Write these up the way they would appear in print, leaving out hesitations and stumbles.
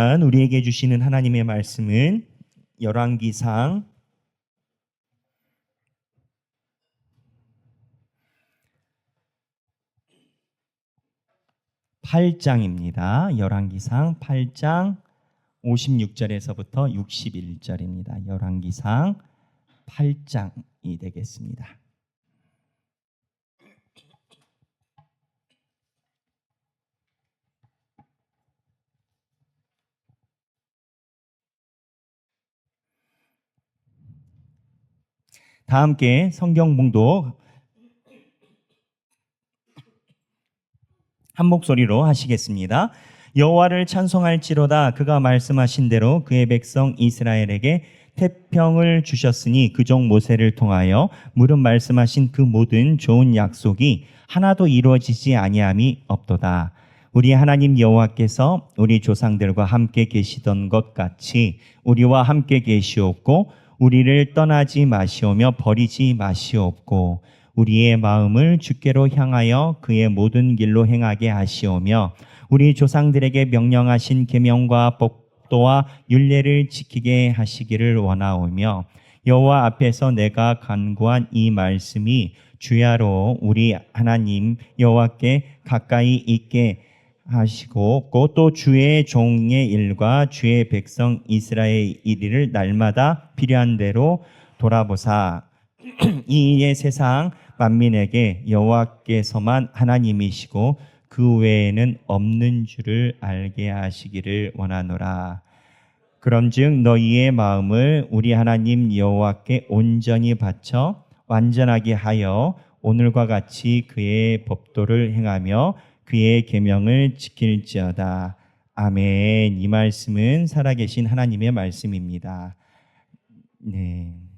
우리에게 주시는 하나님의 말씀은 열왕기상 8장입니다. 열왕기상 8장 56절에서부터 61절입니다. 열왕기상 8장이 되겠습니다. 다 함께 성경 봉독 한 목소리로 하시겠습니다. 여호와를 찬송할지로다. 그가 말씀하신 대로 그의 백성 이스라엘에게 태평을 주셨으니 그종 모세를 통하여 물은 말씀하신 그 모든 좋은 약속이 하나도 이루어지지 아니함이 없도다. 우리 하나님 여호와께서 우리 조상들과 함께 계시던 것 같이 우리와 함께 계시옵고 우리를 떠나지 마시오며 버리지 마시옵고 우리의 마음을 주께로 향하여 그의 모든 길로 행하게 하시오며 우리 조상들에게 명령하신 계명과 법도와 율례를 지키게 하시기를 원하오며 여호와 앞에서 내가 간구한 이 말씀이 주야로 우리 하나님 여호와께 가까이 있게 하시고 또 주의 종의 일과 주의 백성 이스라엘 일을 날마다 필요한 대로 돌아보사 이에 세상 만민에게 여호와께서만 하나님이시고 그 외에는 없는 줄을 알게 하시기를 원하노라. 그럼즉 너희의 마음을 우리 하나님 여호와께 온전히 바쳐 완전하게 하여 오늘과 같이 그의 법도를 행하며 그의 계명을 지킬지어다. 아멘. 이 말씀은 살아계신 하나님의 말씀입니다. 네.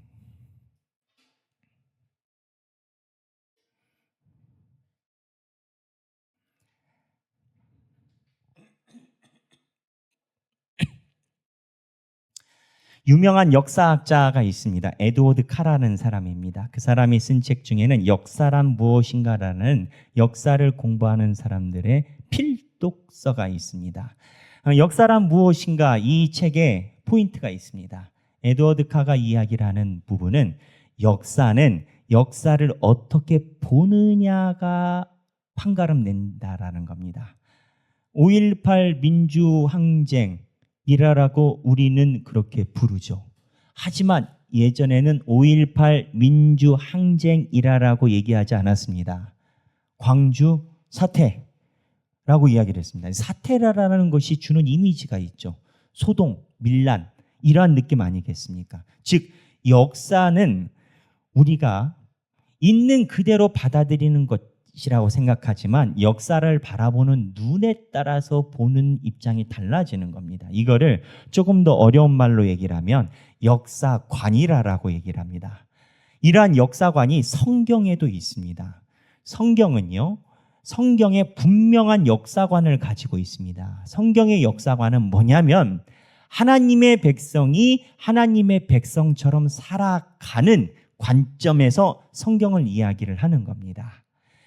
유명한 역사학자가 있습니다. 에드워드 카라는 사람입니다. 그 사람이 쓴 책 중에는 역사란 무엇인가라는 역사를 공부하는 사람들의 필독서가 있습니다. 역사란 무엇인가 이 책에 포인트가 있습니다. 에드워드 카가 이야기를 하는 부분은 역사는 역사를 어떻게 보느냐가 판가름 낸다라는 겁니다. 5.18 민주항쟁 이라고 우리는 그렇게 부르죠. 하지만 예전에는 5.18 민주항쟁이라고 얘기하지 않았습니다. 광주 사태라고 이야기를 했습니다. 사태라는 것이 주는 이미지가 있죠. 소동, 밀란 이러한 느낌 아니겠습니까? 즉 역사는 우리가 있는 그대로 받아들이는 것이라고 생각하지만 역사를 바라보는 눈에 따라서 보는 입장이 달라지는 겁니다. 이거를 조금 더 어려운 말로 얘기를 하면 역사관이라고 얘기를 합니다. 이러한 역사관이 성경에도 있습니다. 성경은요, 성경에 분명한 역사관을 가지고 있습니다. 성경의 역사관은 뭐냐면 하나님의 백성이 하나님의 백성처럼 살아가는 관점에서 성경을 이야기를 하는 겁니다.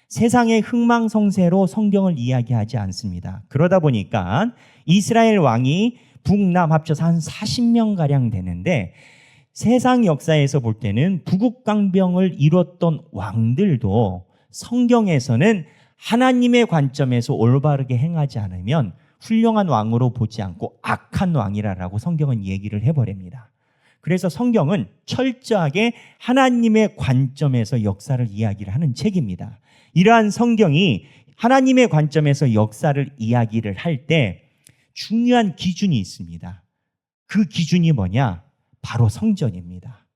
세상의 흥망성쇠로 성경을 이야기하지 않습니다. 그러다 보니까 이스라엘 왕이 북남 합쳐서 한 40명가량 되는데 세상 역사에서 볼 때는 부국강병을 이뤘던 왕들도 성경에서는 하나님의 관점에서 올바르게 행하지 않으면 훌륭한 왕으로 보지 않고 악한 왕이라고 성경은 얘기를 해버립니다. 그래서 성경은 철저하게 하나님의 관점에서 역사를 이야기를 하는 책입니다. 이러한 성경이 하나님의 관점에서 역사를 이야기를 할 때 중요한 기준이 있습니다. 그 기준이 뭐냐? 바로 성전입니다.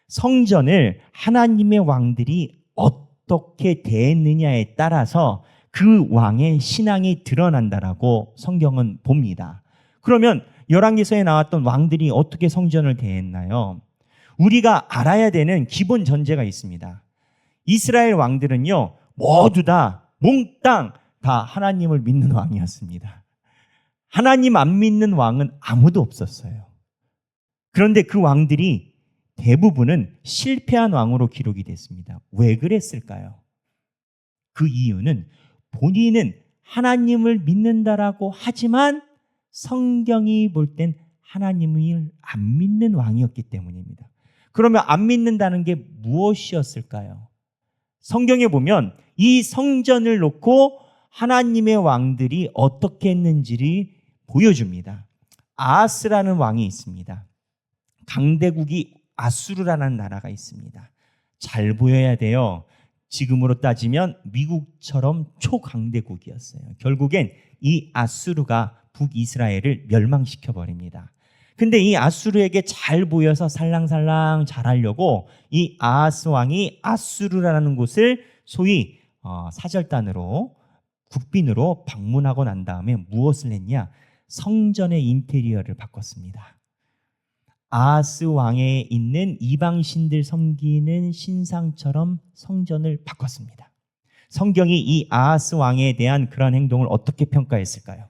성전을 하나님의 왕들이 어떻게 대했느냐에 따라서 그 왕의 신앙이 드러난다라고 성경은 봅니다. 그러면 열왕기서에 나왔던 왕들이 어떻게 성전을 대했나요? 우리가 알아야 되는 기본 전제가 있습니다. 이스라엘 왕들은요, 모두 다 몽땅 다 하나님을 믿는 왕이었습니다. 하나님 안 믿는 왕은 아무도 없었어요. 그런데 그 왕들이 대부분은 실패한 왕으로 기록이 됐습니다. 왜 그랬을까요? 그 이유는 본인은 하나님을 믿는다라고 하지만 성경이 볼 땐 하나님을 안 믿는 왕이었기 때문입니다. 그러면 안 믿는다는 게 무엇이었을까요? 성경에 보면 이 성전을 놓고 하나님의 왕들이 어떻게 했는지를 보여줍니다. 아하스라는 왕이 있습니다. 강대국이 아수르라는 나라가 있습니다. 잘 보여야 돼요. 지금으로 따지면 미국처럼 초강대국이었어요. 결국엔 이 아수르가 북이스라엘을 멸망시켜 버립니다. 근데 이 아수르에게 잘 보여서 살랑살랑 잘하려고 이 아하스 왕이 아수르라는 곳을 소위 사절단으로 국빈으로 방문하고 난 다음에 무엇을 했냐? 성전의 인테리어를 바꿨습니다. 아하스 왕에 있는 이방신들 섬기는 신상처럼 성전을 바꿨습니다. 성경이 이 아하스 왕에 대한 그런 행동을 어떻게 평가했을까요?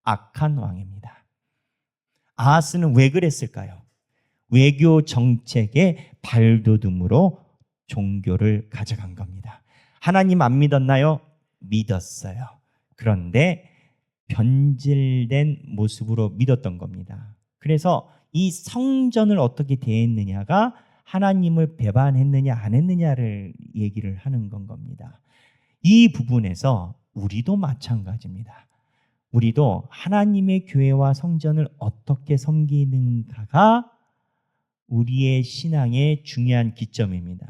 악한 왕입니다. 아하스는 왜 그랬을까요? 외교 정책의 발돋움으로 종교를 가져간 겁니다. 하나님 안 믿었나요? 믿었어요. 그런데 변질된 모습으로 믿었던 겁니다. 그래서 이 성전을 어떻게 대했느냐가 하나님을 배반했느냐 안 했느냐를 얘기를 하는 건 겁니다. 이 부분에서 우리도 마찬가지입니다. 우리도 하나님의 교회와 성전을 어떻게 섬기는가가 우리의 신앙의 중요한 기점입니다.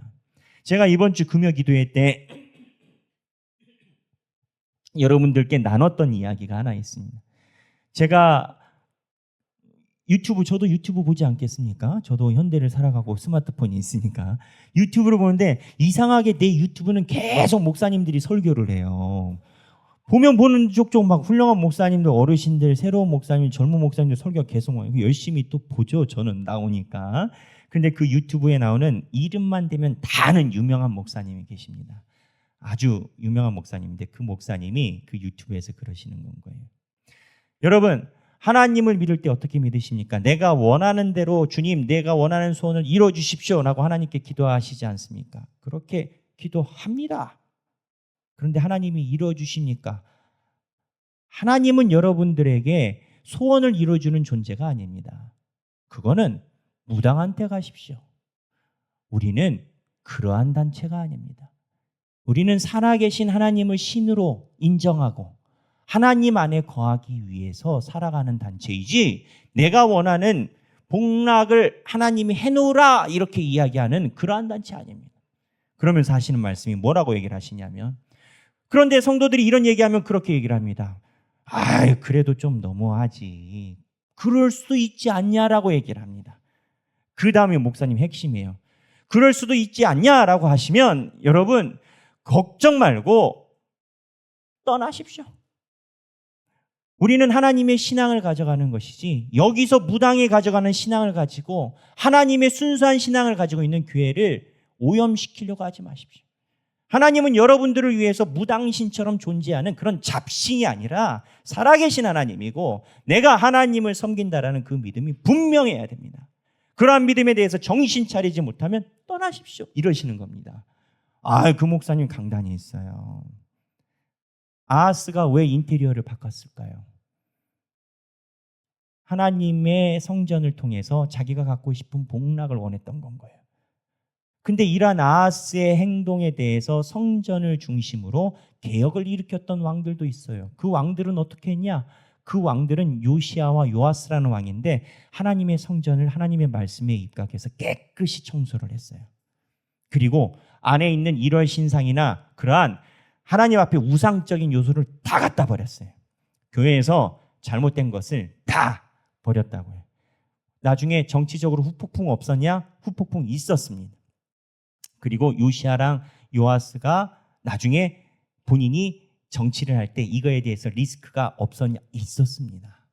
제가 이번 주 금요 기도회 때 여러분들께 나눴던 이야기가 하나 있습니다. 제가 저도 유튜브 보지 않겠습니까? 저도 현대를 살아가고 스마트폰이 있으니까 유튜브를 보는데 이상하게 내 유튜브는 계속 목사님들이 설교를 해요. 보면 보는 족족 막 훌륭한 목사님들, 어르신들, 새로운 목사님, 젊은 목사님들 설교 계속 열심히 또 보죠. 저는 나오니까. 근데 그 유튜브에 나오는 이름만 대면 다 아는 유명한 목사님이 계십니다. 아주 유명한 목사님인데 그 목사님이 그 유튜브에서 그러시는 건 거예요. 여러분, 하나님을 믿을 때 어떻게 믿으십니까? 내가 원하는 대로 주님, 내가 원하는 소원을 이루어 주십시오 라고 하나님께 기도하시지 않습니까? 그렇게 기도합니다. 그런데 하나님이 이루어 주십니까? 하나님은 여러분들에게 소원을 이루어주는 존재가 아닙니다. 그거는 무당한 테 가십시오. 우리는 그러한 단체가 아닙니다. 우리는 살아계신 하나님을 신으로 인정하고 하나님 안에 거하기 위해서 살아가는 단체이지 내가 원하는 복락을 하나님이 해놓으라 이렇게 이야기하는 그러한 단체 아닙니다. 그러면서 하시는 말씀이 뭐라고 얘기를 하시냐면 그런데 성도들이 이런 얘기하면 그렇게 얘기를 합니다. 그래도 좀 너무하지. 그럴 수도 있지 않냐라고 얘기를 합니다. 그 다음에 목사님 핵심이에요. 그럴 수도 있지 않냐라고 하시면 여러분 걱정 말고 떠나십시오. 우리는 하나님의 신앙을 가져가는 것이지 여기서 무당이 가져가는 신앙을 가지고 하나님의 순수한 신앙을 가지고 있는 교회를 오염시키려고 하지 마십시오. 하나님은 여러분들을 위해서 무당신처럼 존재하는 그런 잡신이 아니라 살아계신 하나님이고 내가 하나님을 섬긴다라는 그 믿음이 분명해야 됩니다. 그러한 믿음에 대해서 정신 차리지 못하면 떠나십시오. 이러시는 겁니다. 그 목사님 강단이 있어요. 아하스가 왜 인테리어를 바꿨을까요? 하나님의 성전을 통해서 자기가 갖고 싶은 복락을 원했던 건 거예요. 근데 이러한 아하스의 행동에 대해서 성전을 중심으로 개혁을 일으켰던 왕들도 있어요. 그 왕들은 어떻게 했냐? 그 왕들은 요시아와 요아스라는 왕인데 하나님의 성전을 하나님의 말씀에 입각해서 깨끗이 청소를 했어요. 그리고 안에 있는 일월 신상이나 그러한 하나님 앞에 우상적인 요소를 다 갖다 버렸어요. 교회에서 잘못된 것을 다 버렸다고요. 나중에 정치적으로 후폭풍 없었냐? 후폭풍 있었습니다. 그리고 요시아랑 요아스가 나중에 본인이 정치를 할 때 이거에 대해서 리스크가 없었냐? 있었습니다.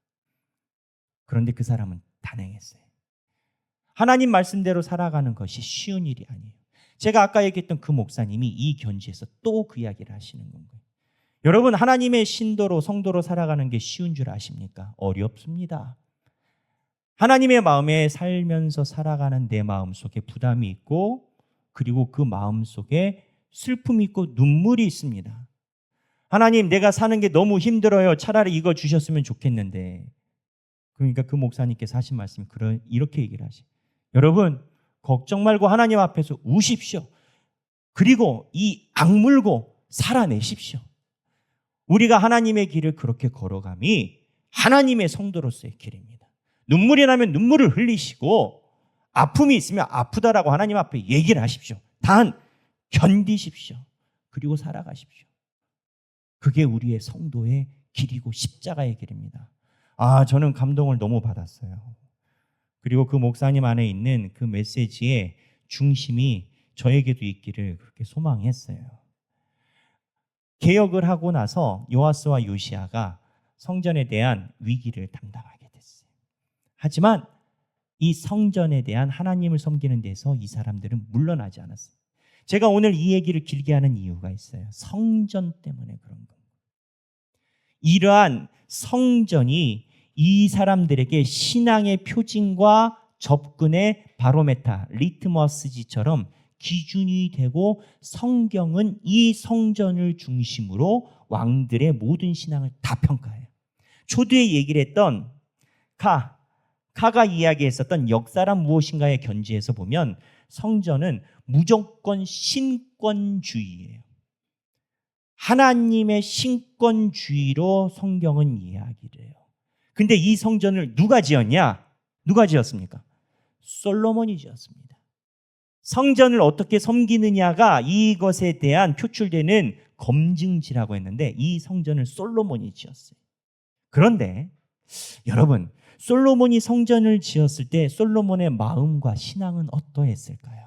그런데 그 사람은 단행했어요. 하나님 말씀대로 살아가는 것이 쉬운 일이 아니에요. 제가 아까 얘기했던 그 목사님이 이 견지에서 또 그 이야기를 하시는 거예요. 여러분, 하나님의 신도로 성도로 살아가는 게 쉬운 줄 아십니까? 어렵습니다. 하나님의 마음에 살면서 살아가는 내 마음 속에 부담이 있고 그리고 그 마음 속에 슬픔이 있고 눈물이 있습니다. 하나님, 내가 사는 게 너무 힘들어요. 차라리 이거 주셨으면 좋겠는데 그러니까 그 목사님께서 하신 말씀이 이렇게 얘기를 하시. 여러분, 걱정 말고 하나님 앞에서 우십시오. 그리고 이 악물고 살아내십시오. 우리가 하나님의 길을 그렇게 걸어감이 하나님의 성도로서의 길입니다. 눈물이 나면 눈물을 흘리시고 아픔이 있으면 아프다라고 하나님 앞에 얘기를 하십시오. 단 견디십시오. 그리고 살아가십시오. 그게 우리의 성도의 길이고 십자가의 길입니다. 저는 감동을 너무 받았어요. 그리고 그 목사님 안에 있는 그 메시지의 중심이 저에게도 있기를 그렇게 소망했어요. 개혁을 하고 나서 요아스와 요시아가 성전에 대한 위기를 담당하게 됐어요. 하지만 이 성전에 대한 하나님을 섬기는 데서 이 사람들은 물러나지 않았어요. 제가 오늘 이 얘기를 길게 하는 이유가 있어요. 성전 때문에 그런 겁니다. 이러한 성전이 이 사람들에게 신앙의 표징과 접근의 바로메타, 리트머스지처럼 기준이 되고 성경은 이 성전을 중심으로 왕들의 모든 신앙을 다 평가해요. 초두에 얘기를 했던 카가 이야기했었던 역사란 무엇인가의 견지에서 보면 성전은 무조건 신권주의예요. 하나님의 신권주의로 성경은 이야기를 해요. 근데 이 성전을 누가 지었냐? 누가 지었습니까? 솔로몬이 지었습니다. 성전을 어떻게 섬기느냐가 이것에 대한 표출되는 검증지라고 했는데 이 성전을 솔로몬이 지었어요. 그런데 여러분, 솔로몬이 성전을 지었을 때 솔로몬의 마음과 신앙은 어떠했을까요?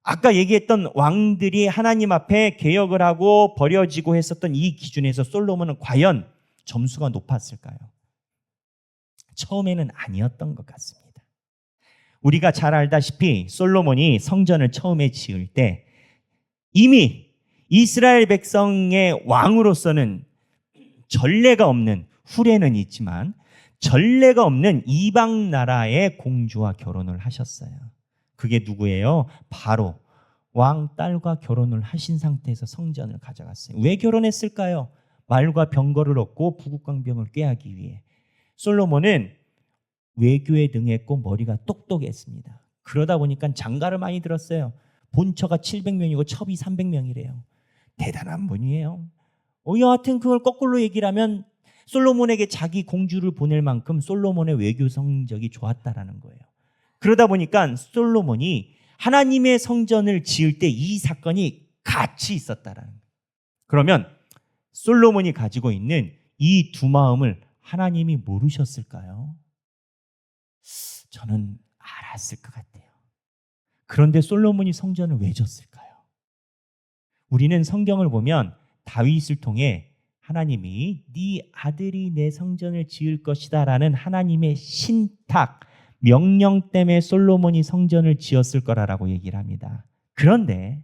아까 얘기했던 왕들이 하나님 앞에 개혁을 하고 버려지고 했었던 이 기준에서 솔로몬은 과연 점수가 높았을까요? 처음에는 아니었던 것 같습니다. 우리가 잘 알다시피 솔로몬이 성전을 처음에 지을 때 이미 이스라엘 백성의 왕으로서는 전례가 없는, 후례는 있지만 전례가 없는 이방 나라의 공주와 결혼을 하셨어요. 그게 누구예요? 바로 왕 딸과 결혼을 하신 상태에서 성전을 가져갔어요. 왜 결혼했을까요? 말과 병거를 얻고 부국강병을 꾀하기 위해. 솔로몬은 외교에 능했고 머리가 똑똑했습니다. 그러다 보니까 장가를 많이 들었어요. 본처가 700명이고 첩이 300명이래요. 대단한 분이에요. 여하튼 그걸 거꾸로 얘기를 하면 솔로몬에게 자기 공주를 보낼 만큼 솔로몬의 외교 성적이 좋았다라는 거예요. 그러다 보니까 솔로몬이 하나님의 성전을 지을 때 이 사건이 같이 있었다라는 거예요. 그러면 솔로몬이 가지고 있는 이 두 마음을 하나님이 모르셨을까요? 저는 알았을 것 같아요. 그런데 솔로몬이 성전을 왜 졌을까요? 우리는 성경을 보면 다윗을 통해 하나님이 네 아들이 내 성전을 지을 것이다 라는 하나님의 신탁, 명령 때문에 솔로몬이 성전을 지었을 거라고 얘기를 합니다. 그런데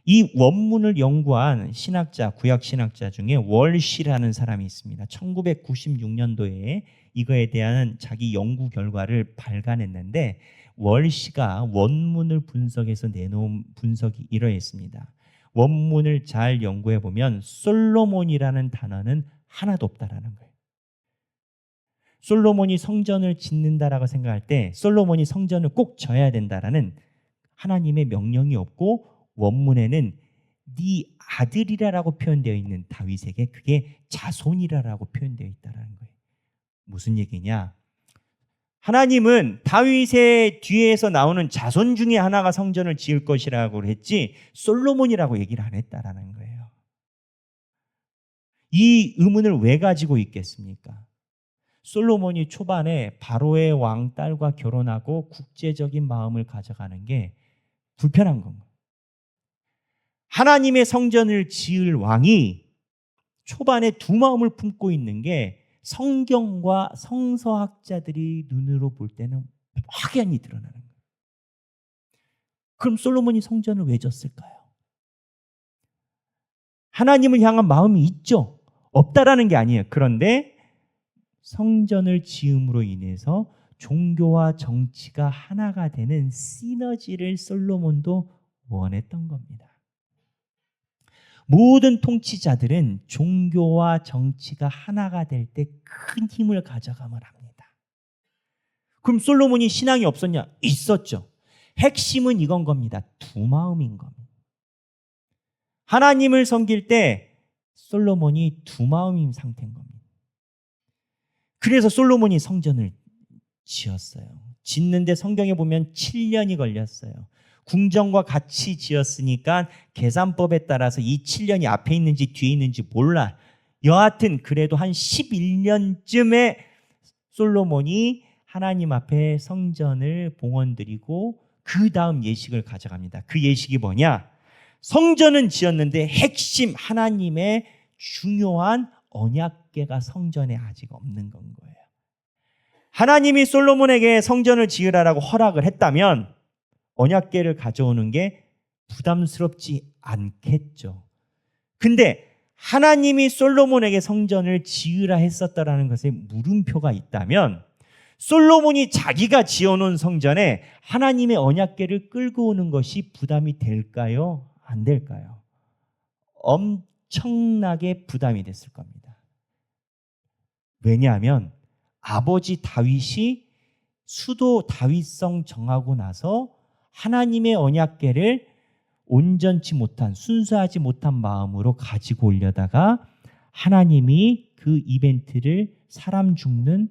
이 원문을 연구한 신학자, 구약 신학자 중에 월시라는 사람이 있습니다. 1996년도에 이거에 대한 자기 연구 결과를 발간했는데 월시가 원문을 분석해서 내놓은 분석이 이러했습니다. 원문을 잘 연구해 보면 솔로몬이라는 단어는 하나도 없다라는 거예요. 솔로몬이 성전을 짓는다라고 생각할 때 솔로몬이 성전을 꼭 져야 된다라는 하나님의 명령이 없고 원문에는 네 아들이라고 표현되어 있는 다윗에게 그게 자손이라고 표현되어 있다는 거예요. 무슨 얘기냐? 하나님은 다윗의 뒤에서 나오는 자손 중에 하나가 성전을 지을 것이라고 했지 솔로몬이라고 얘기를 안 했다라는 거예요. 이 의문을 왜 가지고 있겠습니까? 솔로몬이 초반에 바로의 왕 딸과 결혼하고 국제적인 마음을 가져가는 게 불편한 건가요? 하나님의 성전을 지을 왕이 초반에 두 마음을 품고 있는 게 성경과 성서학자들이 눈으로 볼 때는 확연히 드러나는 거예요. 그럼 솔로몬이 성전을 왜 졌을까요? 하나님을 향한 마음이 있죠. 없다라는 게 아니에요. 그런데 성전을 지음으로 인해서 종교와 정치가 하나가 되는 시너지를 솔로몬도 원했던 겁니다. 모든 통치자들은 종교와 정치가 하나가 될 때 큰 힘을 가져감을 합니다. 그럼 솔로몬이 신앙이 없었냐? 있었죠. 핵심은 이건 겁니다. 두 마음인 겁니다. 하나님을 섬길 때 솔로몬이 두 마음인 상태인 겁니다. 그래서 솔로몬이 성전을 지었어요. 짓는데 성경에 보면 7년이 걸렸어요. 궁정과 같이 지었으니까 계산법에 따라서 이 7년이 앞에 있는지 뒤에 있는지 몰라. 여하튼 그래도 한 11년쯤에 솔로몬이 하나님 앞에 성전을 봉헌드리고 그 다음 예식을 가져갑니다. 그 예식이 뭐냐? 성전은 지었는데 핵심 하나님의 중요한 언약궤가 성전에 아직 없는 건 거예요. 하나님이 솔로몬에게 성전을 지으라고 허락을 했다면 언약궤를 가져오는 게 부담스럽지 않겠죠. 근데 하나님이 솔로몬에게 성전을 지으라 했었다라는 것에 물음표가 있다면 솔로몬이 자기가 지어놓은 성전에 하나님의 언약궤를 끌고 오는 것이 부담이 될까요? 안 될까요? 엄청나게 부담이 됐을 겁니다. 왜냐하면 아버지 다윗이 수도 다윗성 정하고 나서 하나님의 언약궤를 온전치 못한, 순수하지 못한 마음으로 가지고 오려다가 하나님이 그 이벤트를 사람 죽는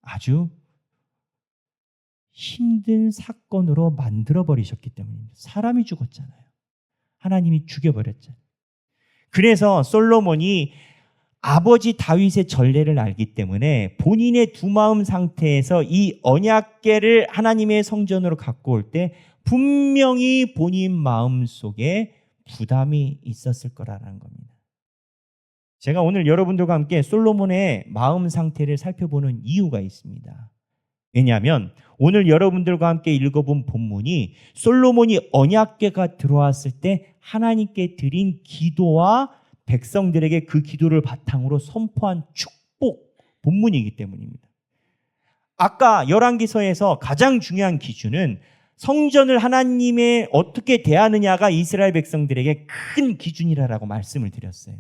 아주 힘든 사건으로 만들어 버리셨기 때문입니다. 사람이 죽었잖아요. 하나님이 죽여버렸잖아요. 그래서 솔로몬이 아버지 다윗의 전례를 알기 때문에 본인의 두 마음 상태에서 이 언약궤를 하나님의 성전으로 갖고 올 때 분명히 본인 마음 속에 부담이 있었을 거라는 겁니다. 제가 오늘 여러분들과 함께 솔로몬의 마음 상태를 살펴보는 이유가 있습니다. 왜냐하면 오늘 여러분들과 함께 읽어본 본문이 솔로몬이 언약궤가 들어왔을 때 하나님께 드린 기도와 백성들에게 그 기도를 바탕으로 선포한 축복 본문이기 때문입니다. 아까 열왕기서에서 가장 중요한 기준은 성전을 하나님의 어떻게 대하느냐가 이스라엘 백성들에게 큰 기준이라고 말씀을 드렸어요.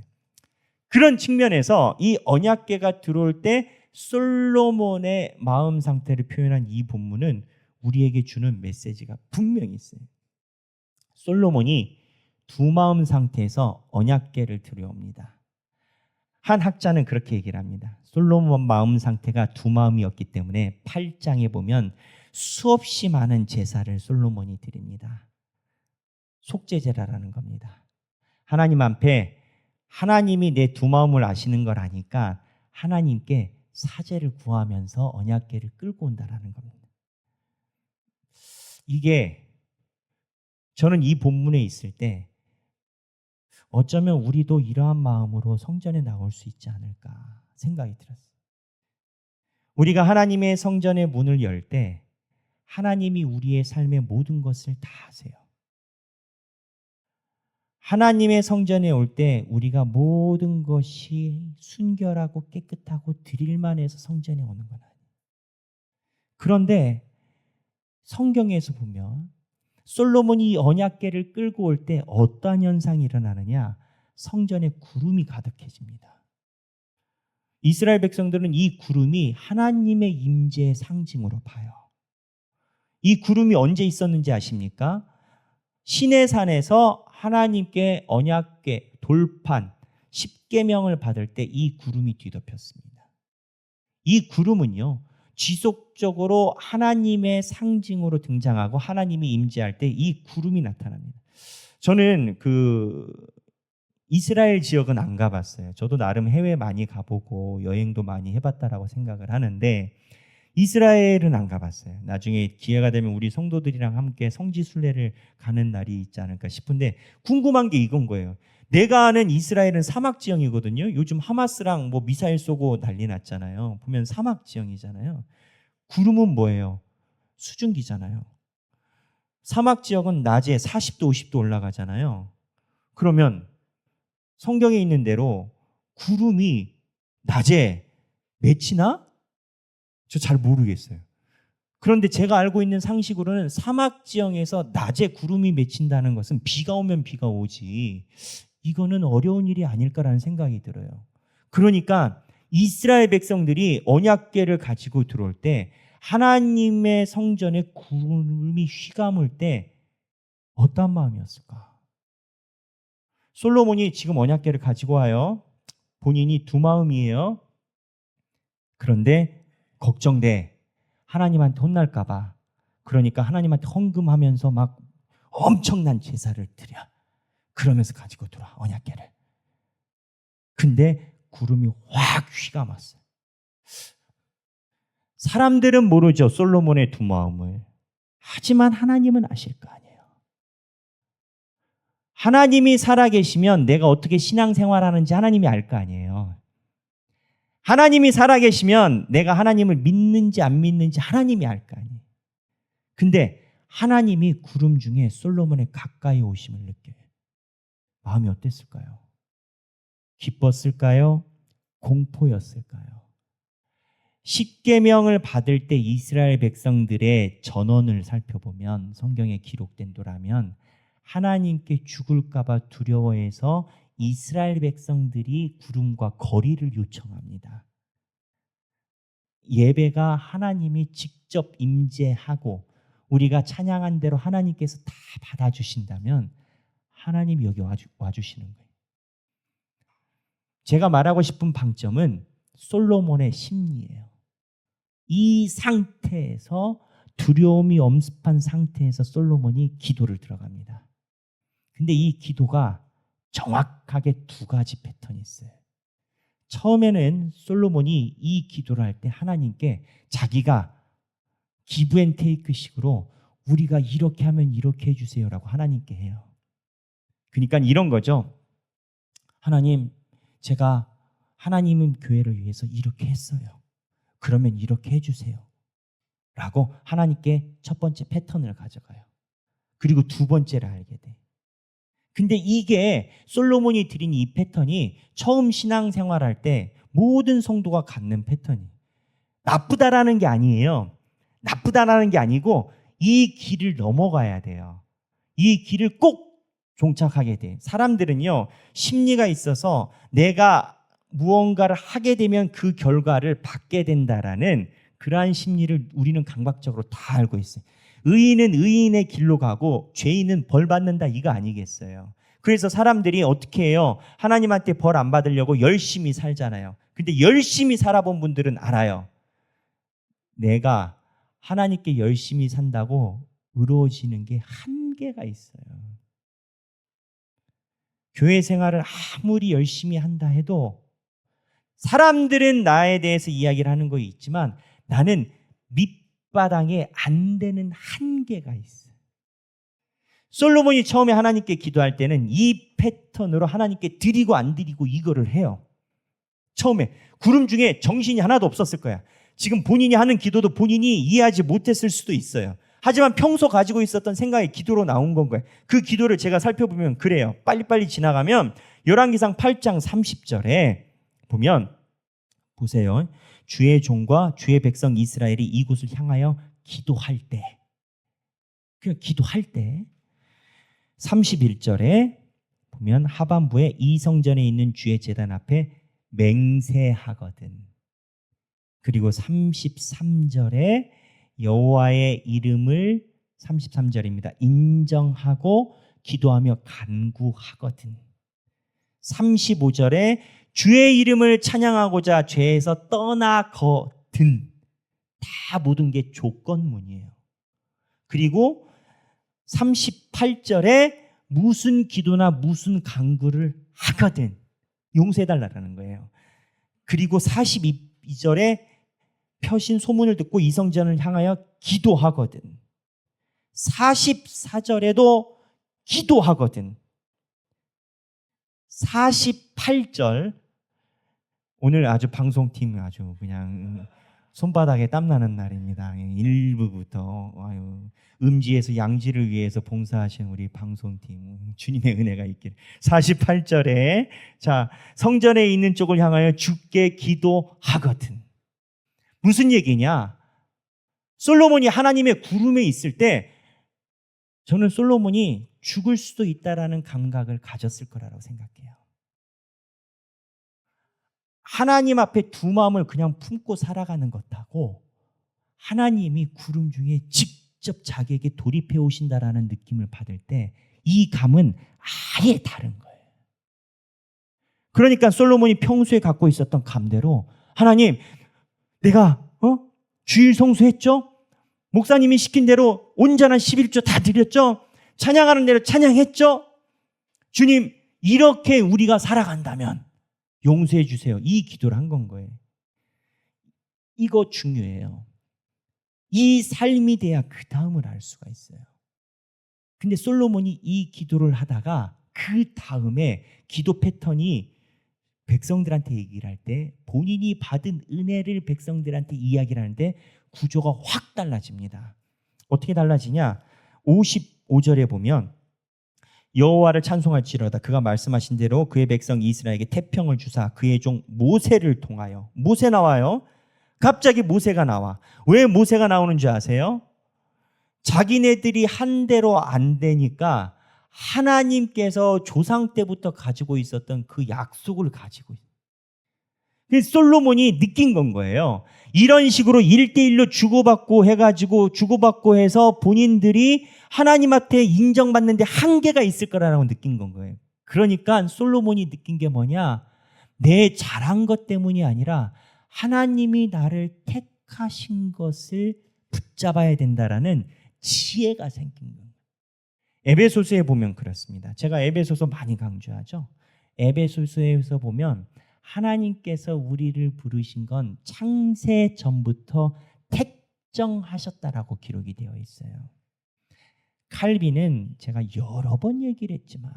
그런 측면에서 이 언약궤가 들어올 때 솔로몬의 마음 상태를 표현한 이 본문은 우리에게 주는 메시지가 분명히 있어요. 솔로몬이 두 마음 상태에서 언약궤를 들여옵니다. 한 학자는 그렇게 얘기를 합니다. 솔로몬 마음 상태가 두 마음이었기 때문에 8장에 보면 수없이 많은 제사를 솔로몬이 드립니다. 속죄제라는 겁니다. 하나님 앞에 하나님이 내 두 마음을 아시는 걸 아니까 하나님께 사죄를 구하면서 언약궤를 끌고 온다라는 겁니다. 이게 저는 이 본문에 있을 때 어쩌면 우리도 이러한 마음으로 성전에 나올 수 있지 않을까 생각이 들었어요. 우리가 하나님의 성전의 문을 열 때 하나님이 우리의 삶의 모든 것을 다 아세요. 하나님의 성전에 올 때 우리가 모든 것이 순결하고 깨끗하고 드릴만 해서 성전에 오는 건 아니에요. 그런데 성경에서 보면 솔로몬이 언약궤를 끌고 올 때 어떠한 현상이 일어나느냐? 성전에 구름이 가득해집니다. 이스라엘 백성들은 이 구름이 하나님의 임재의 상징으로 봐요. 이 구름이 언제 있었는지 아십니까? 시내산에서 하나님께 언약궤, 돌판, 십계명을 받을 때 이 구름이 뒤덮였습니다. 이 구름은요, 지속적으로 하나님의 상징으로 등장하고 하나님이 임재할 때 이 구름이 나타납니다. 저는 이스라엘 지역은 안 가봤어요. 저도 나름 해외 많이 가보고 여행도 많이 해봤다라고 생각을 하는데 이스라엘은 안 가봤어요. 나중에 기회가 되면 우리 성도들이랑 함께 성지순례를 가는 날이 있지 않을까 싶은데 궁금한 게 이건 거예요. 내가 아는 이스라엘은 사막 지형이거든요. 요즘 하마스랑 뭐 미사일 쏘고 난리 났잖아요. 보면 사막 지형이잖아요. 구름은 뭐예요? 수증기잖아요. 사막 지역은 낮에 40도, 50도 올라가잖아요. 그러면 성경에 있는 대로 구름이 낮에 맺히나? 저 잘 모르겠어요. 그런데 제가 알고 있는 상식으로는 사막 지형에서 낮에 구름이 맺힌다는 것은 비가 오면 비가 오지 이거는 어려운 일이 아닐까라는 생각이 들어요. 그러니까 이스라엘 백성들이 언약궤를 가지고 들어올 때 하나님의 성전에 구름이 휘감을 때 어떤 마음이었을까? 솔로몬이 지금 언약궤를 가지고 와요. 본인이 두 마음이에요. 그런데 걱정돼. 하나님한테 혼날까 봐. 그러니까 하나님한테 헌금하면서 막 엄청난 제사를 드려. 그러면서 가지고 들어와 언약궤를. 근데 구름이 확 휘감았어요. 사람들은 모르죠, 솔로몬의 두 마음을. 하지만 하나님은 아실 거 아니에요. 하나님이 살아계시면 내가 어떻게 신앙생활하는지 하나님이 알 거 아니에요. 하나님이 살아계시면 내가 하나님을 믿는지 안 믿는지 하나님이 알 거 아니에요. 근데 하나님이 구름 중에 솔로몬의 가까이 오심을 느껴요. 마음이 어땠을까요? 기뻤을까요? 공포였을까요? 십계명을 받을 때 이스라엘 백성들의 전원을 살펴보면 성경에 기록된 도라면 하나님께 죽을까 봐 두려워해서 이스라엘 백성들이 구름과 거리를 요청합니다. 예배가 하나님이 직접 임재하고 우리가 찬양한 대로 하나님께서 다 받아주신다면 하나님이 여기 와주시는 거예요. 제가 말하고 싶은 방점은 솔로몬의 심리예요. 이 상태에서 두려움이 엄습한 상태에서 솔로몬이 기도를 들어갑니다. 근데 이 기도가 정확하게 두 가지 패턴이 있어요. 처음에는 솔로몬이 이 기도를 할 때 하나님께 자기가 기브 앤 테이크 식으로 우리가 이렇게 하면 이렇게 해주세요라고 하나님께 해요. 그러니까 이런 거죠. 하나님, 제가 하나님은 교회를 위해서 이렇게 했어요. 그러면 이렇게 해주세요. 라고 하나님께 첫 번째 패턴을 가져가요. 그리고 두 번째를 알게 돼. 근데 이게 솔로몬이 드린 이 패턴이 처음 신앙생활할 때 모든 성도가 갖는 패턴이에요. 나쁘다라는 게 아니에요. 나쁘다라는 게 아니고 이 길을 넘어가야 돼요. 이 길을 꼭 종착하게 돼. 사람들은요, 심리가 있어서 내가 무언가를 하게 되면 그 결과를 받게 된다라는 그러한 심리를 우리는 강박적으로 다 알고 있어요. 의인은 의인의 길로 가고 죄인은 벌 받는다, 이거 아니겠어요? 그래서 사람들이 어떻게 해요? 하나님한테 벌 안 받으려고 열심히 살잖아요. 근데 열심히 살아본 분들은 알아요. 내가 하나님께 열심히 산다고 의로워지는 게 한계가 있어요. 교회 생활을 아무리 열심히 한다 해도 사람들은 나에 대해서 이야기를 하는 거 있지만 나는 밑바닥에 안 되는 한계가 있어요. 솔로몬이 처음에 하나님께 기도할 때는 이 패턴으로 하나님께 드리고 안 드리고 이거를 해요. 처음에 구름 중에 정신이 하나도 없었을 거야. 지금 본인이 하는 기도도 본인이 이해하지 못했을 수도 있어요. 하지만 평소 가지고 있었던 생각이 기도로 나온 건 거예요. 그 기도를 제가 살펴보면 그래요. 빨리빨리 지나가면 열왕기상 8장 30절에 보면 보세요. 주의 종과 주의 백성 이스라엘이 이곳을 향하여 기도할 때, 그냥 기도할 때 31절에 보면 하반부에 이 성전에 있는 주의 제단 앞에 맹세하거든. 그리고 33절에 여호와의 이름을 33절입니다. 인정하고 기도하며 간구하거든. 35절에 주의 이름을 찬양하고자 죄에서 떠나거든. 다 모든 게 조건문이에요. 그리고 38절에 무슨 기도나 무슨 간구를 하거든. 용서해달라는 거예요. 그리고 42절에 표신 소문을 듣고 이 성전을 향하여 기도하거든. 44절에도 기도하거든. 48절, 오늘 아주 방송팀 아주 그냥 손바닥에 땀나는 날입니다. 1부부터 음지에서 양지를 위해서 봉사하신 우리 방송팀, 주님의 은혜가 있기를. 48절에 자, 성전에 있는 쪽을 향하여 주께 기도하거든. 무슨 얘기냐? 솔로몬이 하나님의 구름에 있을 때 저는 솔로몬이 죽을 수도 있다라는 감각을 가졌을 거라고 생각해요. 하나님 앞에 두 마음을 그냥 품고 살아가는 것하고 하나님이 구름 중에 직접 자기에게 돌입해 오신다라는 느낌을 받을 때 이 감은 아예 다른 거예요. 그러니까 솔로몬이 평소에 갖고 있었던 감대로 하나님, 내가 주일 성수했죠? 목사님이 시킨 대로 온전한 11조 다 드렸죠? 찬양하는 대로 찬양했죠? 주님, 이렇게 우리가 살아간다면 용서해 주세요. 이 기도를 한 건 거예요. 이거 중요해요. 이 삶이 돼야 그 다음을 알 수가 있어요. 근데 솔로몬이 이 기도를 하다가 그 다음에 기도 패턴이 백성들한테 얘기를 할 때 본인이 받은 은혜를 백성들한테 이야기를 하는데 구조가 확 달라집니다. 어떻게 달라지냐? 55절에 보면 여호와를 찬송할지로다 그가 말씀하신 대로 그의 백성 이스라엘에게 태평을 주사 그의 종 모세를 통하여. 모세 나와요. 갑자기 모세가 나와. 왜 모세가 나오는 줄 아세요? 자기네들이 한 대로 안 되니까 하나님께서 조상 때부터 가지고 있었던 그 약속을 가지고 있어요. 그래서 솔로몬이 느낀 건 거예요. 이런 식으로 1대1로 주고받고 해서 본인들이 하나님한테 인정받는데 한계가 있을 거라고 느낀 건 거예요. 그러니까 솔로몬이 느낀 게 뭐냐? 내 잘한 것 때문이 아니라 하나님이 나를 택하신 것을 붙잡아야 된다라는 지혜가 생긴 거예요. 에베소서에 보면 그렇습니다. 제가 에베소서 많이 강조하죠. 에베소서에서 보면 하나님께서 우리를 부르신 건 창세 전부터 택정하셨다라고 기록이 되어 있어요. 칼빈은 제가 여러 번 얘기를 했지만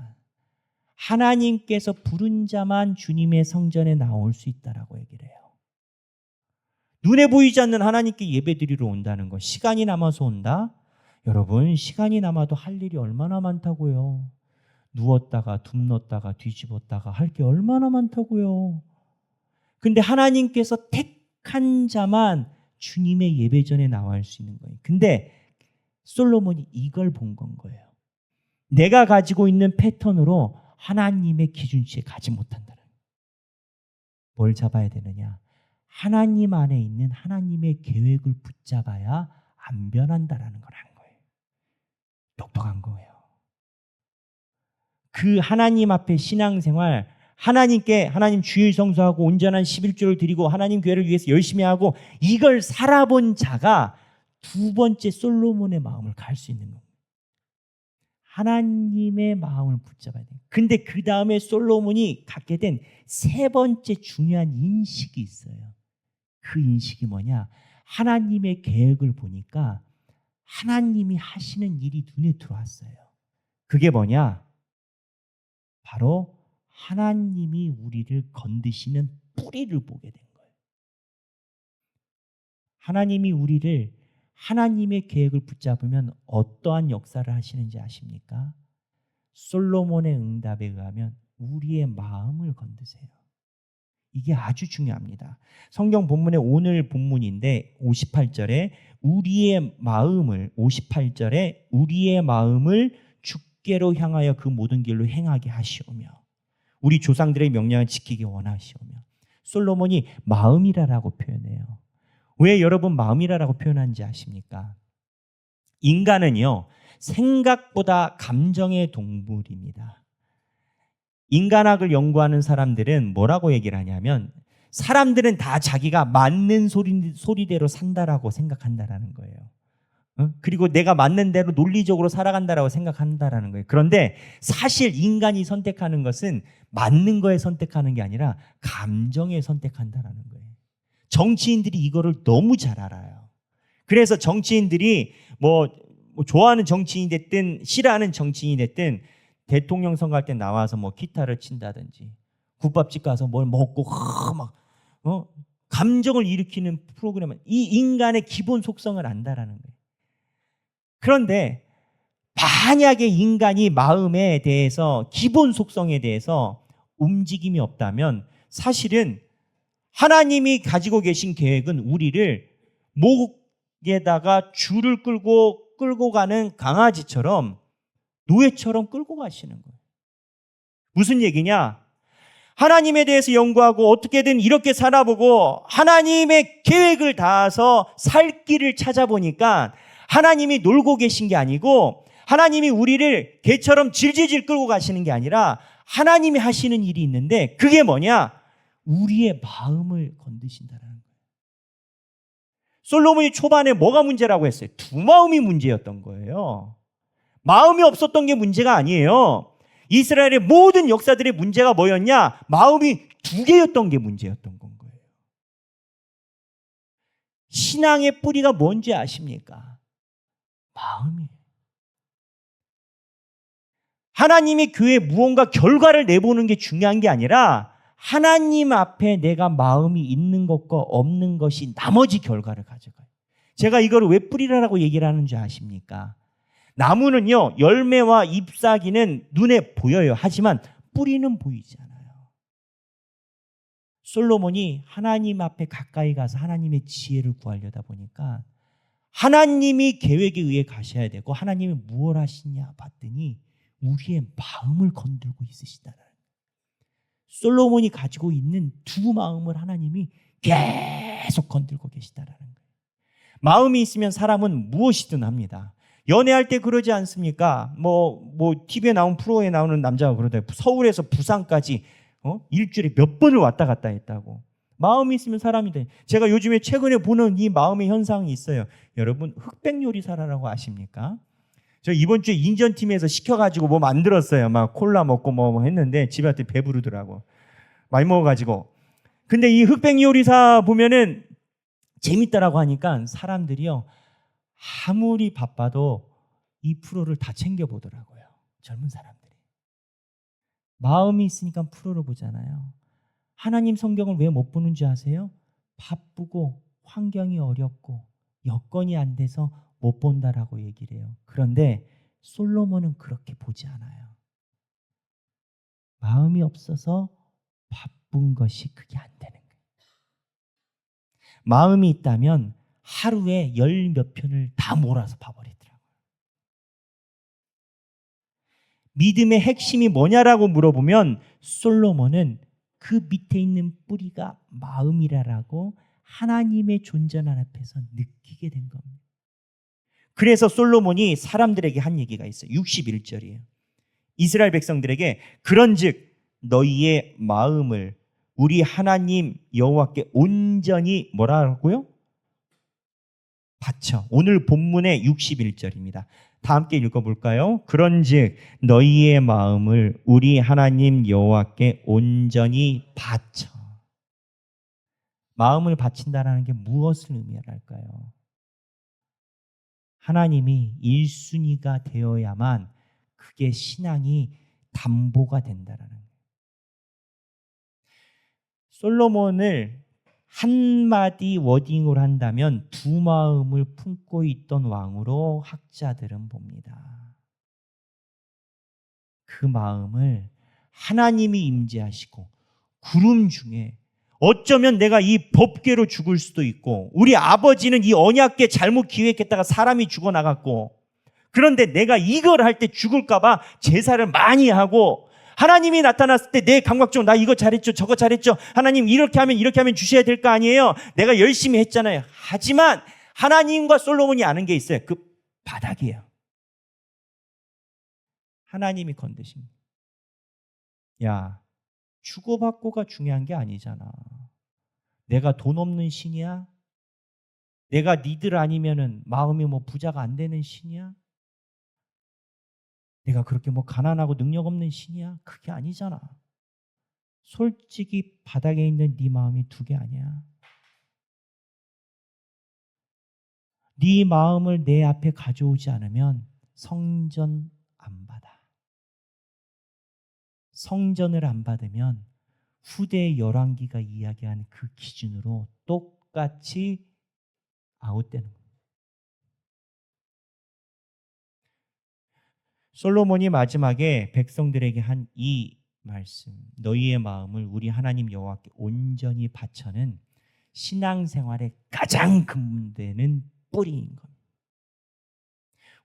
하나님께서 부른 자만 주님의 성전에 나올 수 있다라고 얘기를 해요. 눈에 보이지 않는 하나님께 예배드리러 온다는 거, 시간이 남아서 온다? 여러분, 시간이 남아도 할 일이 얼마나 많다고요. 누웠다가 눕렀다가 뒤집었다가 할 게 얼마나 많다고요. 근데 하나님께서 택한 자만 주님의 예배전에 나올 수 있는 거예요. 근데 솔로몬이 이걸 본 건 거예요. 내가 가지고 있는 패턴으로 하나님의 기준치에 가지 못한다는 거예요. 뭘 잡아야 되느냐? 하나님 안에 있는 하나님의 계획을 붙잡아야 안 변한다라는 걸 한 거예요. 똑똑한 거예요. 그 하나님 앞에 신앙생활, 하나님 주일 성수하고 온전한 11조를 드리고 하나님 교회를 위해서 열심히 하고 이걸 살아본 자가 두 번째 솔로몬의 마음을 갈 수 있는 겁니다. 하나님의 마음을 붙잡아야 돼요. 근데 그 다음에 솔로몬이 갖게 된 세 번째 중요한 인식이 있어요. 그 인식이 뭐냐? 하나님의 계획을 보니까 하나님이 하시는 일이 눈에 들어왔어요. 그게 뭐냐? 바로 하나님이 우리를 건드시는 뿌리를 보게 된 거예요. 하나님이 우리를 하나님의 계획을 붙잡으면 어떠한 역사를 하시는지 아십니까? 솔로몬의 응답에 의하면 우리의 마음을 건드세요. 이게 아주 중요합니다. 성경 본문의 오늘 본문인데 58절에 우리의 마음을 주께로 향하여 그 모든 길로 행하게 하시오며 우리 조상들의 명령을 지키기 원하시오며. 솔로몬이 마음이라라고 표현해요. 왜 여러분 마음이라라고 표현하는지 아십니까? 인간은요, 생각보다 감정의 동물입니다. 인간학을 연구하는 사람들은 뭐라고 얘기를 하냐면 사람들은 다 자기가 맞는 소리대로 산다라고 생각한다라는 거예요. 그리고 내가 맞는 대로 논리적으로 살아간다라고 생각한다라는 거예요. 그런데 사실 인간이 선택하는 것은 맞는 거에 선택하는 게 아니라 감정에 선택한다라는 거예요. 정치인들이 이거를 너무 잘 알아요. 그래서 정치인들이 뭐 좋아하는 정치인이 됐든 싫어하는 정치인이 됐든 대통령 선거할 때 나와서 뭐 기타를 친다든지 국밥집 가서 뭘 먹고 감정을 일으키는 프로그램은 이 인간의 기본 속성을 안다라는 거예요. 그런데 만약에 인간이 마음에 대해서 기본 속성에 대해서 움직임이 없다면 사실은 하나님이 가지고 계신 계획은 우리를 목에다가 줄을 끌고 가는 강아지처럼 노예처럼 끌고 가시는 거예요. 무슨 얘기냐? 하나님에 대해서 연구하고 어떻게든 이렇게 살아보고 하나님의 계획을 닿아서 살 길을 찾아보니까 하나님이 놀고 계신 게 아니고 하나님이 우리를 개처럼 질질질 끌고 가시는 게 아니라 하나님이 하시는 일이 있는데 그게 뭐냐? 우리의 마음을 건드신다는 거예요. 솔로몬이 초반에 뭐가 문제라고 했어요? 두 마음이 문제였던 거예요. 마음이 없었던 게 문제가 아니에요. 이스라엘의 모든 역사들의 문제가 뭐였냐? 마음이 두 개였던 게 문제였던 건 거예요. 신앙의 뿌리가 뭔지 아십니까? 마음이에요. 하나님이 교회에 무언가 결과를 내보는 게 중요한 게 아니라 하나님 앞에 내가 마음이 있는 것과 없는 것이 나머지 결과를 가져가요. 제가 이걸 왜 뿌리라고 얘기를 하는지 아십니까? 나무는요, 열매와 잎사귀는 눈에 보여요. 하지만 뿌리는 보이지 않아요. 솔로몬이 하나님 앞에 가까이 가서 하나님의 지혜를 구하려다 보니까 하나님이 계획에 의해 가셔야 되고 하나님이 무엇 하시냐 봤더니 우리의 마음을 건들고 있으시다는 거예요. 솔로몬이 가지고 있는 두 마음을 하나님이 계속 건들고 계시다는 거예요. 마음이 있으면 사람은 무엇이든 합니다. 연애할 때 그러지 않습니까? TV에 나온 프로에 나오는 남자가 그러다 서울에서 부산까지 일주일에 몇 번을 왔다 갔다 했다고. 마음이 있으면 사람이 돼. 제가 요즘에 최근에 보는 이 마음의 현상이 있어요. 여러분 흑백 요리사라고 아십니까? 저 이번 주에 인전팀에서 시켜가지고 뭐 만들었어요. 막 콜라 먹고 뭐 했는데 집에 왔더니 배부르더라고. 많이 먹어가지고. 근데 이 흑백 요리사 보면은 재밌다라고 하니까 사람들이요. 아무리 바빠도 이 프로를 다 챙겨보더라고요. 젊은 사람들이. 마음이 있으니까 프로를 보잖아요. 하나님 성경을 왜 못 보는지 아세요? 바쁘고 환경이 어렵고 여건이 안 돼서 못 본다라고 얘기를 해요. 그런데 솔로몬은 그렇게 보지 않아요. 마음이 없어서 바쁜 것이 그게 안 되는 거예요. 마음이 있다면 하루에 열 몇 편을 다 몰아서 봐버리더라고요. 믿음의 핵심이 뭐냐라고 물어보면 솔로몬은 그 밑에 있는 뿌리가 마음이라라고 하나님의 존재하는 앞에서 느끼게 된 겁니다. 그래서 솔로몬이 사람들에게 한 얘기가 있어요. 61절이에요. 이스라엘 백성들에게 그런즉 너희의 마음을 우리 하나님 여호와께 온전히 뭐라고요? 바쳐. 오늘 본문의 61절입니다. 다 함께 읽어볼까요? 그런즉 너희의 마음을 우리 하나님 여호와께 온전히 바쳐. 마음을 바친다라는 게 무엇을 의미할까요? 하나님이 1순위가 되어야만 그게 신앙이 담보가 된다라는 거예요. 솔로몬을 한마디 워딩으로 한다면 두 마음을 품고 있던 왕으로 학자들은 봅니다. 그 마음을 하나님이 임재하시고 구름 중에 어쩌면 내가 이 법궤로 죽을 수도 있고 우리 아버지는 이 언약궤 잘못 기획했다가 사람이 죽어나갔고 그런데 내가 이걸 할 때 죽을까 봐 제사를 많이 하고 하나님이 나타났을 때 내 감각적으로 나 이거 잘했죠 저거 잘했죠 하나님 이렇게 하면 주셔야 될 거 아니에요. 내가 열심히 했잖아요. 하지만 하나님과 솔로몬이 아는 게 있어요. 그 바닥이에요. 하나님이 건드신 야 주고받고가 중요한 게 아니잖아. 내가 돈 없는 신이야? 내가 니들 아니면은 마음이 부자가 안 되는 신이야? 내가 그렇게 가난하고 능력 없는 신이야? 그게 아니잖아. 솔직히 바닥에 있는 네 마음이 두 개 아니야. 네 마음을 내 앞에 가져오지 않으면 성전 안 받아. 성전을 안 받으면 후대 열왕기가 이야기한 그 기준으로 똑같이 아웃되는 거예요. 솔로몬이 마지막에 백성들에게 한 이 말씀, 너희의 마음을 우리 하나님 여호와께 온전히 바쳐는 신앙생활의 가장 근본되는 뿌리인 겁니다.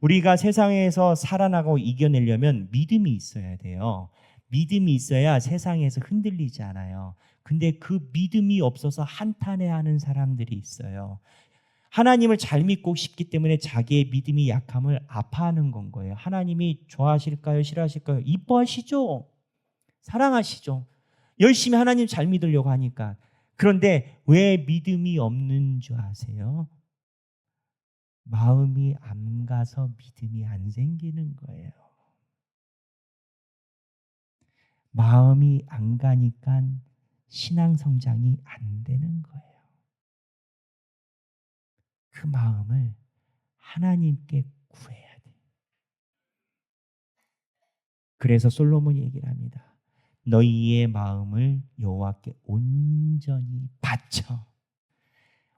우리가 세상에서 살아나고 이겨내려면 믿음이 있어야 돼요. 믿음이 있어야 세상에서 흔들리지 않아요. 근데 그 믿음이 없어서 한탄해하는 사람들이 있어요. 하나님을 잘 믿고 싶기 때문에 자기의 믿음이 약함을 아파하는 건 거예요. 하나님이 좋아하실까요? 싫어하실까요? 이뻐하시죠. 사랑하시죠. 열심히 하나님 잘 믿으려고 하니까. 그런데 왜 믿음이 없는 줄 아세요? 마음이 안 가서 믿음이 안 생기는 거예요. 마음이 안 가니까 신앙 성장이 안 되는 거예요. 그 마음을 하나님께 구해야 돼요. 그래서 솔로몬이 얘기를 합니다. 너희의 마음을 여호와께 온전히 바쳐.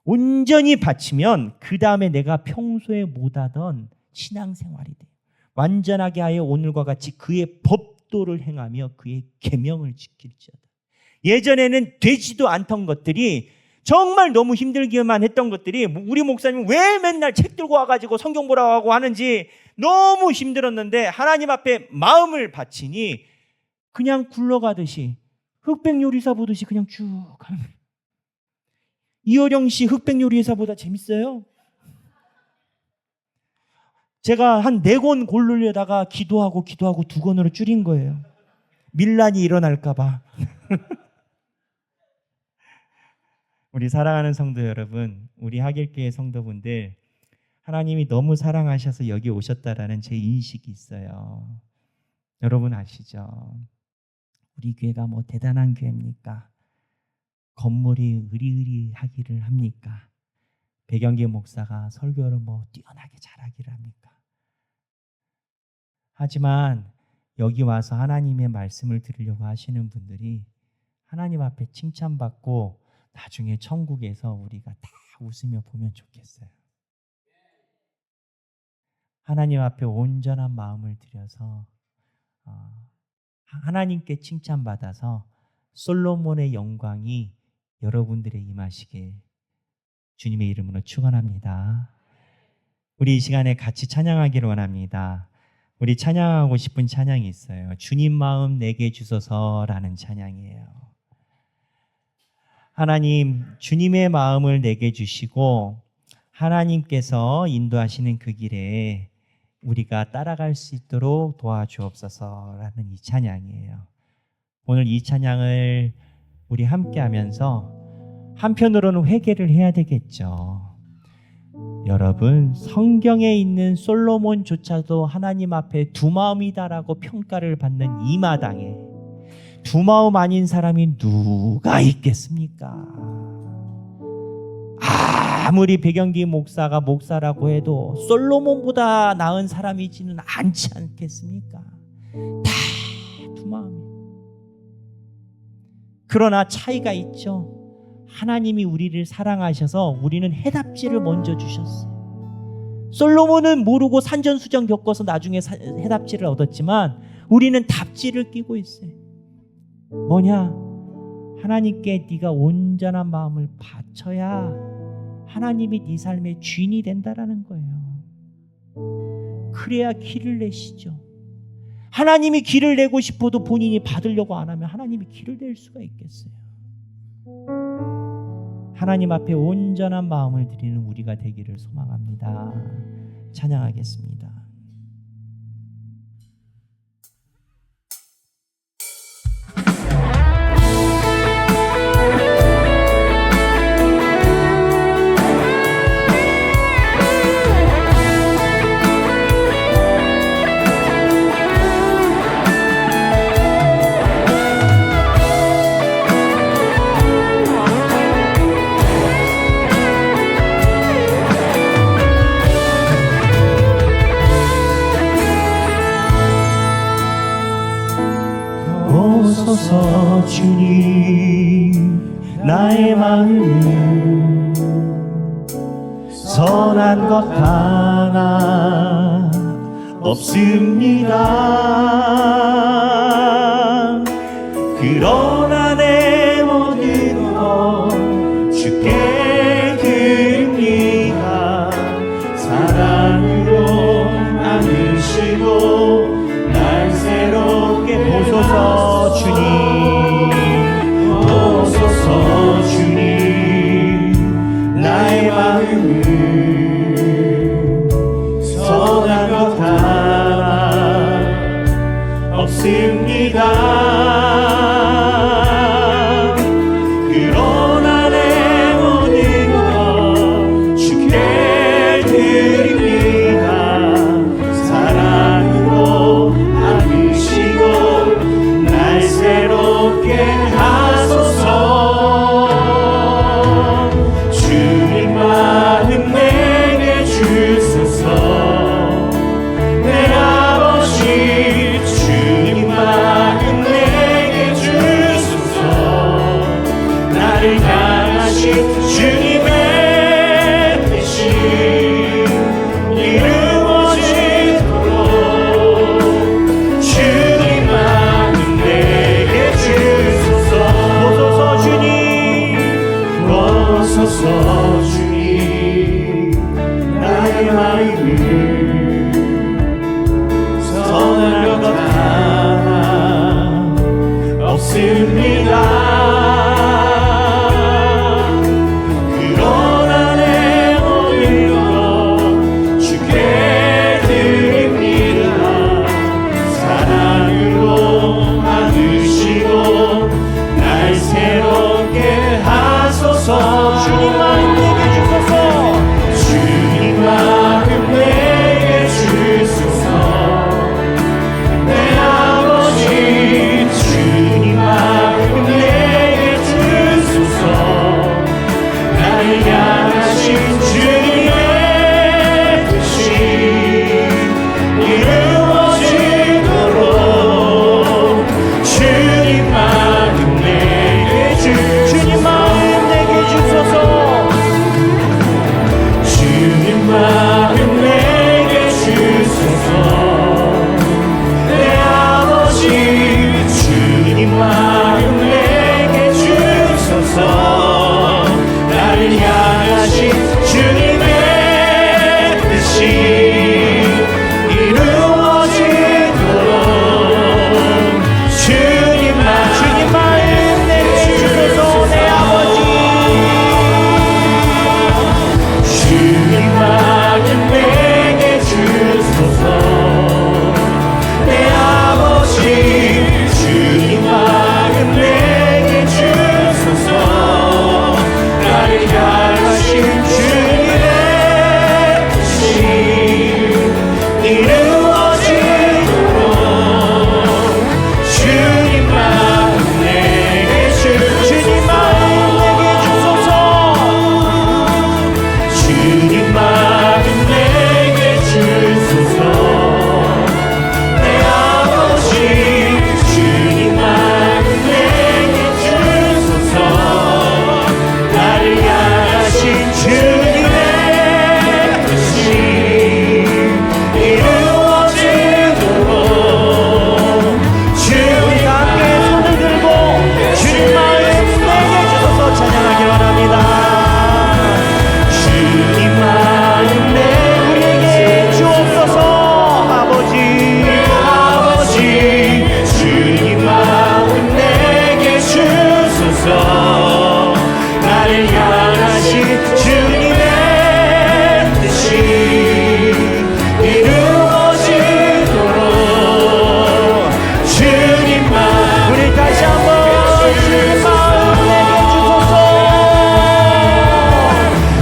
온전히 바치면 그 다음에 내가 평소에 못하던 신앙생활이 돼요. 완전하게 하여 오늘과 같이 그의 법도를 행하며 그의 계명을 지킬지어다. 예전에는 되지도 않던 것들이, 정말 너무 힘들기만 했던 것들이, 우리 목사님은 왜 맨날 책 들고 와가지고 성경 보라고 하고 하는지 너무 힘들었는데 하나님 앞에 마음을 바치니 그냥 굴러가듯이 흑백 요리사 보듯이 그냥 쭉 가는 거예요. 이어령 씨 흑백 요리사보다 재밌어요? 제가 한 4권 고르려다가 기도하고 2권으로 줄인 거예요. 밀란이 일어날까 봐. 우리 사랑하는 성도 여러분, 우리 하길교회 성도분들, 하나님이 너무 사랑하셔서 여기 오셨다라는 제 인식이 있어요. 여러분 아시죠? 우리 교회가 뭐 대단한 교회입니까? 건물이 으리으리하기를 합니까? 배경기 목사가 설교를 뭐 뛰어나게 잘하기를 합니까? 하지만 여기 와서 하나님의 말씀을 들으려고 하시는 분들이 하나님 앞에 칭찬받고 나중에 천국에서 우리가 다 웃으며 보면 좋겠어요. 하나님 앞에 온전한 마음을 들여서 하나님께 칭찬받아서 솔로몬의 영광이 여러분들의 임하시길 주님의 이름으로 축원합니다. 우리 이 시간에 같이 찬양하기를 원합니다. 우리 찬양하고 싶은 찬양이 있어요. 주님 마음 내게 주소서라는 찬양이에요. 하나님, 주님의 마음을 내게 주시고 하나님께서 인도하시는 그 길에 우리가 따라갈 수 있도록 도와주옵소서라는 이 찬양이에요. 오늘 이 찬양을 우리 함께 하면서 한편으로는 회개를 해야 되겠죠. 여러분, 성경에 있는 솔로몬조차도 하나님 앞에 두 마음이다라고 평가를 받는 이 마당에 두 마음 아닌 사람이 누가 있겠습니까? 아무리 백영기 목사가 목사라고 해도 솔로몬보다 나은 사람이지는 않지 않겠습니까? 다 두 마음이. 그러나 차이가 있죠. 하나님이 우리를 사랑하셔서 우리는 해답지를 먼저 주셨어요. 솔로몬은 모르고 산전수전 겪어서 나중에 해답지를 얻었지만 우리는 답지를 끼고 있어요. 뭐냐? 하나님께 네가 온전한 마음을 바쳐야 하나님이 네 삶의 주인이 된다라는 거예요. 그래야 길을 내시죠. 하나님이 길을 내고 싶어도 본인이 받으려고 안 하면 하나님이 길을 낼 수가 있겠어요. 하나님 앞에 온전한 마음을 드리는 우리가 되기를 소망합니다. 찬양하겠습니다. 오소서 주님, 나의 마음은 선한 것 하나 없습니다. 그러나 내 모든 것 주께 드립니다. 사랑으로 주시고 날 새롭게 보소서 주님, 보소서 주님. 나의 마음을 선한 것 하나 없습니다. 그러나 내 모든 것 주께 드립니다. 사랑으로 안으시고 날 새롭게 하소서. 주님 마음 내게 주소서. 내 아버지 주님 마음 내게 주소서. 나를 향하신 주님의 뜻이 이루어지도록 주님 마음 내게 주소서. 보소서 주님, 보소서 주님. 나의 마음을 선한 것 하나 없습니다. 그러나 내 모든 것 주께 드립니다. 사랑으로 안으시고 날 새롭게 하소서. 주님 마음 내게 주소서. 주님 마음 내게 주소서. 내 아버지 주님 마음 내게 주소서. 나를 향하신 주님의 뜻이 이루어지도록 주님 마음 내게 주님 마음 내게 주소서. 주님 마음 내게 주소서. 내 아버지 주님 마음 내게 주소서. 나를 향하신 주님의 뜻이 이루어지도록 주님 마음 내게 주소서. 내 아버지 주님 마음 내게 주소서. 내 아버지 주님 마음 내게 주소서. 나를 향하신 주님의 뜻이 이루어지도록 주님 마음 내게 주님 마음 내게 주소서. 주님 마음 내게 주소서. 내 아버지 주님 마음 내게 주소서. 나를 향하신 주님의 뜻이 이루어지도록 주님 함께 손을 들고 주님 마음 내게 주소서 찬양하기 원합니다. 주님 마음 우리에게 주옵소서. 아버지 아버지 주님 마음 내게 주소서. 나를 향하신 주님의 뜻이 이루어지도록 주님 마음 우리 다시 한번 주님 마음 내게 주소서.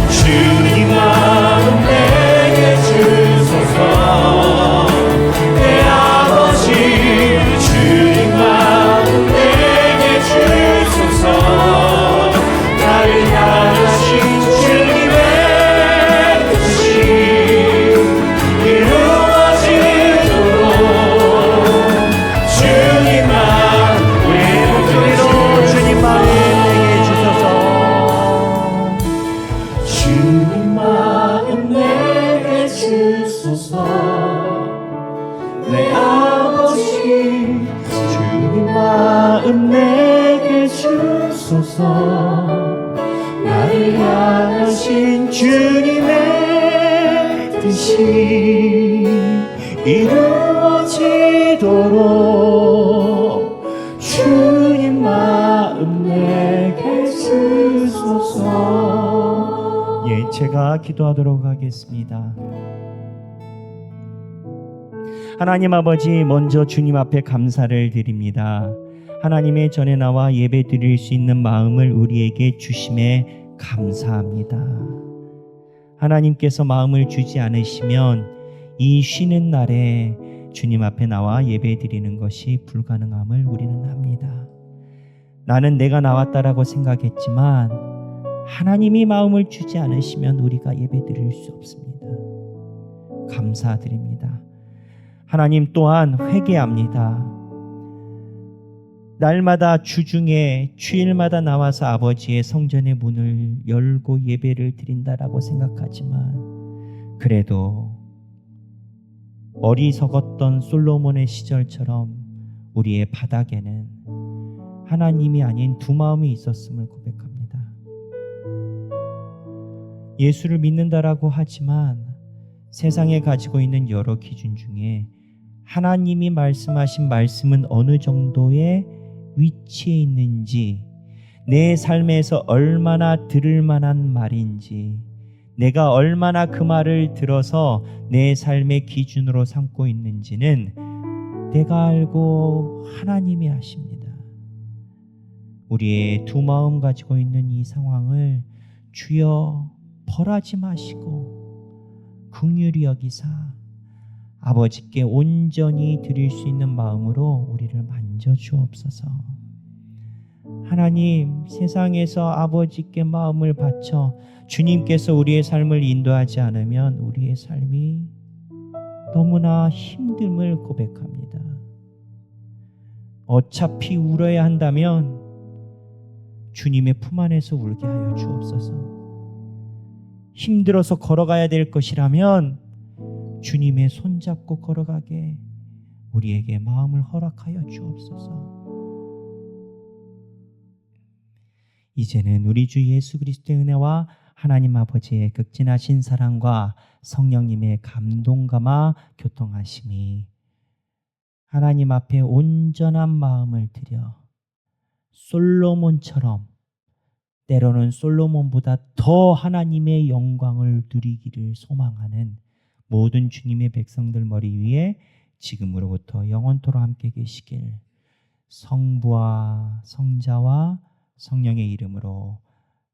주님 마음 내게 주소서. 내 아버지 주님 마음 내게 주소서. 나를 향하신 주님의 뜻이 이루어지도록 주님 마음 목소리로 주님 마음 내게 주소서. 주님 마음 내게 주소서. 내 아버지 주님 마음 내게 주소서. 나를 향하신 주님의 뜻이 이루어지도록 제가 기도하도록 하겠습니다. 하나님 아버지, 먼저 주님 앞에 감사를 드립니다. 하나님의 전에 나와 예배 드릴 수 있는 마음을 우리에게 주심에 감사합니다. 하나님께서 마음을 주지 않으시면 이 쉬는 날에 주님 앞에 나와 예배 드리는 것이 불가능함을 우리는 합니다. 나는 내가 나왔다라고 생각했지만 하나님이 마음을 주지 않으시면 우리가 예배 드릴 수 없습니다. 감사드립니다. 하나님, 또한 회개합니다. 날마다 주중에 주일마다 나와서 아버지의 성전의 문을 열고 예배를 드린다라고 생각하지만 그래도 어리석었던 솔로몬의 시절처럼 우리의 바닥에는 하나님이 아닌 두 마음이 있었음을 고백합니다. 예수를 믿는다라고 하지만 세상에 가지고 있는 여러 기준 중에 하나님이 말씀하신 말씀은 어느 정도의 위치에 있는지, 내 삶에서 얼마나 들을 만한 말인지, 내가 얼마나 그 말을 들어서 내 삶의 기준으로 삼고 있는지는 내가 알고 하나님이 아십니다. 우리의 두 마음 가지고 있는 이 상황을 주여 벌하지 마시고 긍휼히 여기사 아버지께 온전히 드릴 수 있는 마음으로 우리를 만져주옵소서. 하나님, 세상에서 아버지께 마음을 바쳐 주님께서 우리의 삶을 인도하지 않으면 우리의 삶이 너무나 힘듦을 고백합니다. 어차피 울어야 한다면 주님의 품 안에서 울게 하여 주옵소서. 힘들어서 걸어가야 될 것이라면 주님의 손잡고 걸어가게 우리에게 마음을 허락하여 주옵소서. 이제는 우리 주 예수 그리스도의 은혜와 하나님 아버지의 극진하신 사랑과 성령님의 감동감화 교통하심이 하나님 앞에 온전한 마음을 들여 솔로몬처럼, 때로는 솔로몬보다 더 하나님의 영광을 누리기를 소망하는 모든 주님의 백성들 머리 위에 지금으로부터 영원토록 함께 계시길 성부와 성자와 성령의 이름으로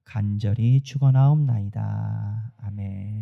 간절히 축원하옵나이다. 아멘.